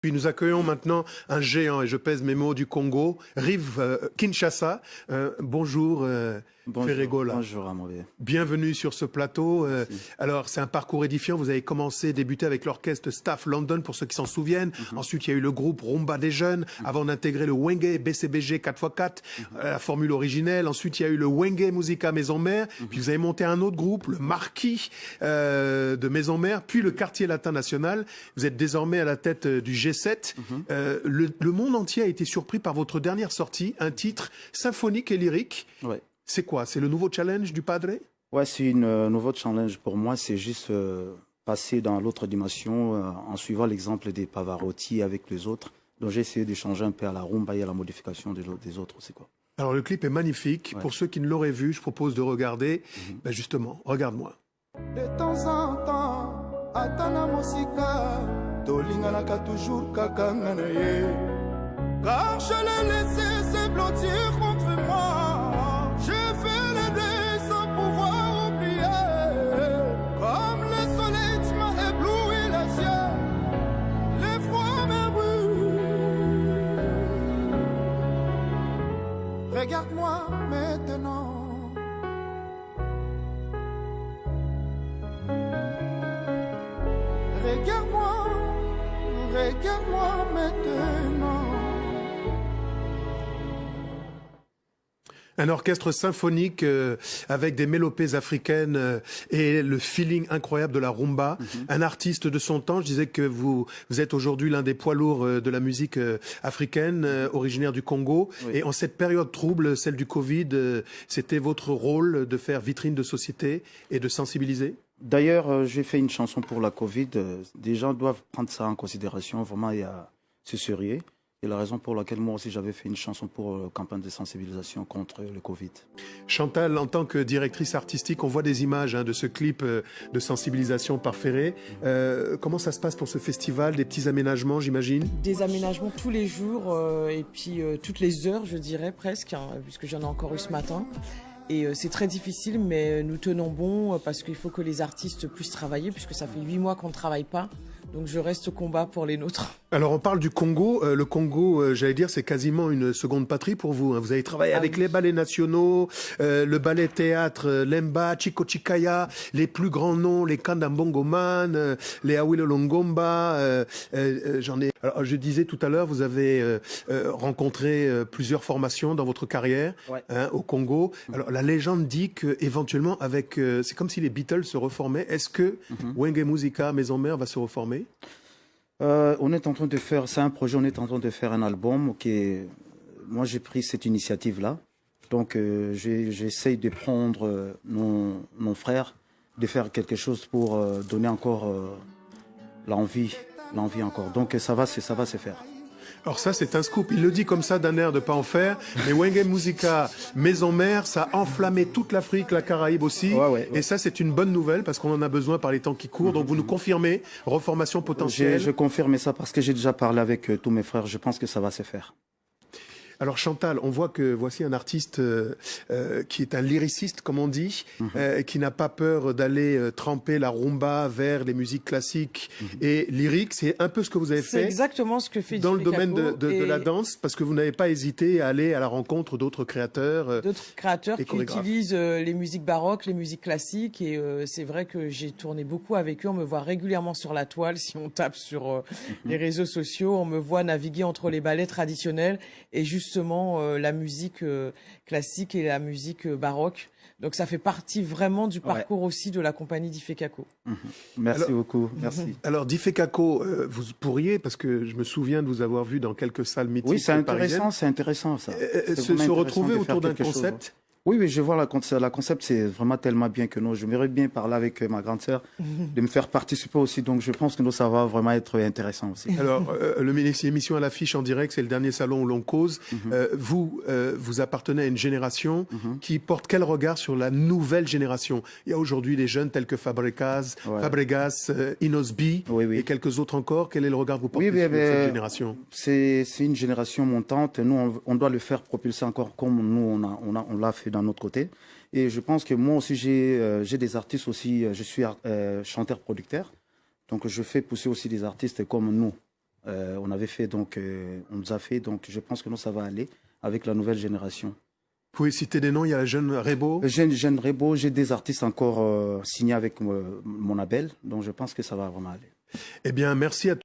Puis nous accueillons maintenant un géant, et je pèse mes mots, du Congo, Rive Kinshasa. Bonjour, Ferregola. Bonjour, Amaury. Bienvenue sur ce plateau. Alors, c'est un parcours édifiant. Vous avez débuté avec l'orchestre Staff London, pour ceux qui s'en souviennent. Ensuite, il y a eu le groupe Rumba des Jeunes, avant d'intégrer le Wenge BCBG 4x4, la formule originelle. Ensuite, il y a eu le Wenge Musica Maison Mère. Puis vous avez monté un autre groupe, le Marquis de Maison Mère, puis le Quartier Latin National. Vous êtes désormais à la tête du G7. Le monde entier a été surpris par votre dernière sortie, un titre symphonique et lyrique. Ouais. C'est quoi? C'est le nouveau challenge du Padre? Ouais, c'est un nouveau challenge pour moi. C'est juste passer dans l'autre dimension en suivant l'exemple des Pavarotti avec les autres. Donc j'ai essayé d'échanger un peu à la rumba et à la modification des autres aussi, quoi. Alors le clip est magnifique. Ouais. Pour ceux qui ne l'auraient vu, je propose de regarder. Ben justement, regarde-moi. De temps en temps, atana mosika, tolinganaka toujours kakanganaye. Car je l'ai laissé se blottir contre moi. J'ai fait le deuil sans pouvoir oublier. Comme le soleil tu m'as ébloui les yeux. L'effroi me brûle. Regarde-moi maintenant. Regarde-moi, regarde-moi maintenant. Un orchestre symphonique avec des mélopées africaines et le feeling incroyable de la rumba. Un artiste de son temps. Je disais que vous êtes aujourd'hui l'un des poids lourds de la musique africaine, originaire du Congo. Oui. Et en cette période trouble, celle du Covid, c'était votre rôle de faire vitrine de société et de sensibiliser? D'ailleurs, j'ai fait une chanson pour la Covid. Des gens doivent prendre ça en considération. Vraiment, c'est sérieux. Et la raison pour laquelle moi aussi j'avais fait une chanson pour la campagne de sensibilisation contre le Covid. Chantal, en tant que directrice artistique, on voit des images de ce clip de sensibilisation par Ferré. Comment ça se passe pour ce festival? Des petits aménagements, j'imagine? Des aménagements tous les jours et puis toutes les heures, je dirais presque, puisque j'en ai encore eu ce matin. Et c'est très difficile, mais nous tenons bon parce qu'il faut que les artistes puissent travailler, puisque ça fait 8 mois qu'on ne travaille pas. Donc je reste au combat pour les nôtres. Alors on parle du Congo. Le Congo, j'allais dire, c'est quasiment une seconde patrie pour vous. Vous avez travaillé avec les ballets nationaux, le ballet théâtre Lemba, Chico Chikaya, les plus grands noms, les Kandambongo Man, les Awilo Longomba. Alors je disais tout à l'heure, vous avez rencontré plusieurs formations dans votre carrière au Congo. Alors la légende dit que éventuellement avec, c'est comme si les Beatles se reformaient. Est-ce que Wenge Musica Maison Mère va se reformer? On est en train de faire, c'est un projet, on est en train de faire un album moi j'ai pris cette initiative-là. Donc j'essaye de prendre nos frères, de faire quelque chose pour donner encore l'envie encore. Donc ça va se faire. Alors ça, c'est un scoop. Il le dit comme ça d'un air de pas en faire. Mais Wenge Musica Maison Mère, ça a enflammé toute l'Afrique, la Caraïbe aussi. Et ça, c'est une bonne nouvelle parce qu'on en a besoin par les temps qui courent. Donc vous nous confirmez, reformation potentielle. Je confirme ça parce que j'ai déjà parlé avec tous mes frères. Je pense que ça va se faire. Alors Chantal, on voit que voici un artiste qui est un lyriciste, comme on dit, qui n'a pas peur d'aller tremper la rumba vers les musiques classiques et lyriques. C'est un peu ce que vous avez fait. C'est exactement ce que fait dans le domaine de la danse, parce que vous n'avez pas hésité à aller à la rencontre d'autres créateurs. D'autres créateurs qui utilisent les musiques baroques, les musiques classiques. Et c'est vrai que j'ai tourné beaucoup avec eux. On me voit régulièrement sur la toile. Si on tape sur les réseaux sociaux, on me voit naviguer entre les ballets traditionnels et justement la musique classique et la musique baroque. Donc ça fait partie vraiment du parcours aussi de la compagnie d'Ifekako. Merci beaucoup, merci. Alors d'Ifekako, vous pourriez, parce que je me souviens de vous avoir vu dans quelques salles mythiques. Oui, c'est intéressant ça. Se retrouver autour d'un concept. Oui, je vois la concept, c'est vraiment tellement bien que nous, j'aimerais bien parler avec ma grande sœur, de me faire participer aussi, donc je pense que nous, ça va vraiment être intéressant aussi. Alors, l'émission à l'affiche en direct, c'est le dernier salon où l'on cause. Vous appartenez à une génération qui porte quel regard sur la nouvelle génération? Il y a aujourd'hui des jeunes tels que Fabregas, Inosbi et quelques autres encore. Quel est le regard que vous portez sur cette génération? C'est une génération montante. Nous, on doit le faire propulser encore comme nous, on l'a fait d'un autre côté. Et je pense que moi aussi, j'ai des artistes aussi. Je suis chanteur-producteur. Donc, je fais pousser aussi des artistes comme nous. On avait fait donc, on nous a fait donc, je pense que nous ça va aller avec la nouvelle génération. Vous pouvez citer des noms, il y a la jeune Rebo. Jeune Rebo, j'ai des artistes encore signés avec mon label, donc je pense que ça va vraiment aller. Eh bien, merci à